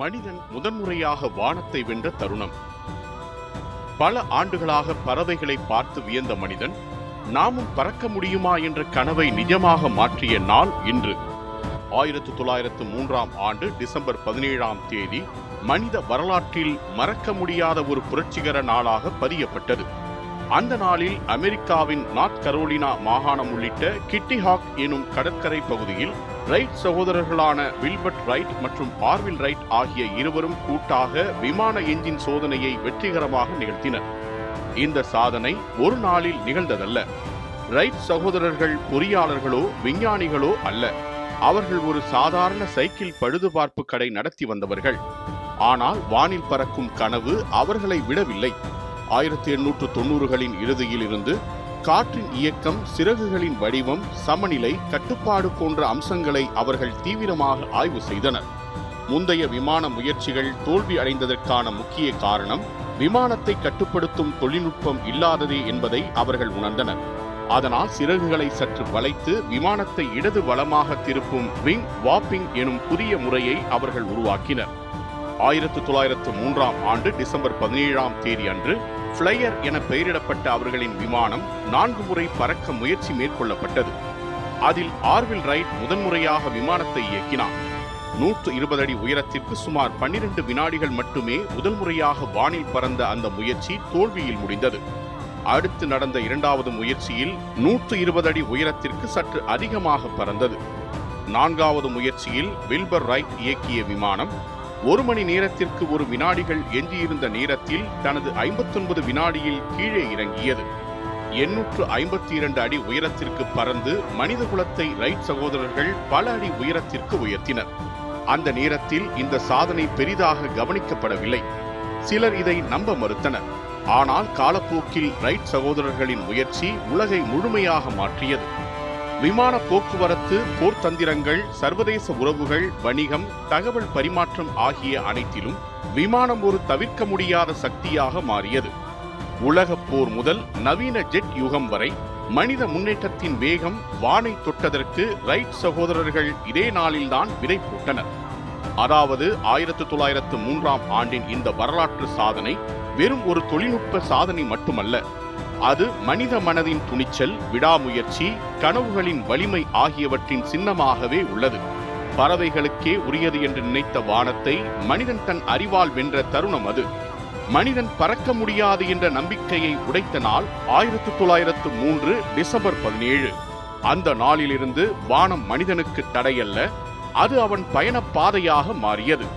மனிதன் முதன்முறையாக வானத்தை வென்ற தருணம். பல ஆண்டுகளாக பறவைகளை பார்த்து வியந்த மனிதன் நாமும் பறக்க முடியுமா என்ற கனவை நிஜமாக மாற்றிய நாள் இன்று. 1903ஆம் ஆண்டு டிசம்பர் 17ஆம் தேதி மனித வரலாற்றில் மறக்க முடியாத ஒரு புரட்சிகர நாளாக பதியப்பட்டது. அந்த நாளில் அமெரிக்காவின் நார்த் கரோலினா மாகாணம் உள்ளிட்ட கிட்டி ஹாக் எனும் கடற்கரை பகுதியில் ரைட் சகோதரர்களான வில்பர்ட் ரைட் மற்றும் ஆர்வில் ரைட் ஆகிய இருவரும் கூட்டாக விமான என்ஜின் சோதனையை வெற்றிகரமாக நிகழ்த்தினர். இந்த சாதனை ஒரு நாளில் நிகழ்ந்ததல்ல. ரைட் சகோதரர்கள் பொறியாளர்களோ விஞ்ஞானிகளோ அல்ல. அவர்கள் ஒரு சாதாரண சைக்கிள் பழுதுபார்ப்பு கடை நடத்தி வந்தவர்கள். ஆனால் வானில் பறக்கும் கனவு அவர்களை விடவில்லை. 1890களின் இறுதியில் இருந்து காற்றின் இயக்கம், சிறகுகளின் வடிவம், சமநிலை, கட்டுப்பாடு போன்ற அம்சங்களை அவர்கள் தீவிரமாக ஆய்வு செய்தனர். முந்தைய விமான முயற்சிகள் தோல்வி அடைந்ததற்கான முக்கிய காரணம் விமானத்தை கட்டுப்படுத்தும் தொழில்நுட்பம் இல்லாததே என்பதை அவர்கள் உணர்ந்தனர். அதனால் சிறகுகளை சற்று வளைத்து விமானத்தை இடது வலமாக திருப்பும் விங் வாப்பிங் எனும் புதிய முறையை அவர்கள் உருவாக்கினர். 1903ஆம் ஆண்டு டிசம்பர் 17ஆம் தேதி அன்று ஃப்ளையர் என பெயரிடப்பட்ட அவர்களின் விமானம் 4 முறை பறக்க முயற்சி மேற்கொள்ளப்பட்டது. அதில் ஆர்வில் ரைட் முதன்முறையாக விமானத்தை இயக்கினார். 120 அடி உயரத்திற்கு சுமார் 12 வினாடிகள் மட்டுமே முதல் முறையாக வானில் பறந்த அந்த முயற்சி தோல்வியில் முடிந்தது. அடுத்து நடந்த இரண்டாவது முயற்சியில் 120 அடி உயரத்திற்கு சற்று அதிகமாக பறந்தது. 4வது முயற்சியில் வில்பர் ரைட் இயக்கிய விமானம் 1 மணி நேரத்திற்கு 1 வினாடிகள் எஞ்சியிருந்த நேரத்தில் தனது 59 வினாடியில் கீழே இறங்கியது. 852 அடி உயரத்திற்கு பறந்து மனித குலத்தை ரைட் சகோதரர்கள் பல அடி உயரத்திற்கு உயர்த்தினர். அந்த நேரத்தில் இந்த சாதனை பெரிதாக கவனிக்கப்படவில்லை. சிலர் இதை நம்ப மறுத்தனர். ஆனால் காலப்போக்கில் ரைட் சகோதரர்களின் முயற்சி உலகை முழுமையாக மாற்றியது. விமான போக்குவரத்து, போர்த்தந்திரங்கள், சர்வதேச உறவுகள், வணிகம், தகவல் பரிமாற்றம் ஆகிய அனைத்திலும் விமானம் ஒரு தவிர்க்க முடியாத சக்தியாக மாறியது. உலகப் போர் முதல் நவீன ஜெட் யுகம் வரை மனித முன்னேற்றத்தின் வேகம் வானை தொட்டதற்கு ரைட் சகோதரர்கள் இதே நாளில்தான் விதை போட்டனர். அதாவது 1903ஆம் ஆண்டின் இந்த வரலாற்று சாதனை வெறும் ஒரு தொழில்நுட்ப சாதனை மட்டுமல்ல. அது மனித மனதின் துணிச்சல், விடாமுயற்சி, கனவுகளின் வலிமை ஆகியவற்றின் சின்னமாகவே உள்ளது. பறவைகளுக்கே உரியது என்று நினைத்த வானத்தை மனிதன் தன் அறிவால் வென்ற தருணம் அது. மனிதன் பறக்க முடியாது என்ற நம்பிக்கையை உடைத்த நாள் 1903 டிசம்பர் 17. அந்த நாளிலிருந்து வானம் மனிதனுக்கு தடையல்ல, அது அவன் பயண பாதையாக மாறியது.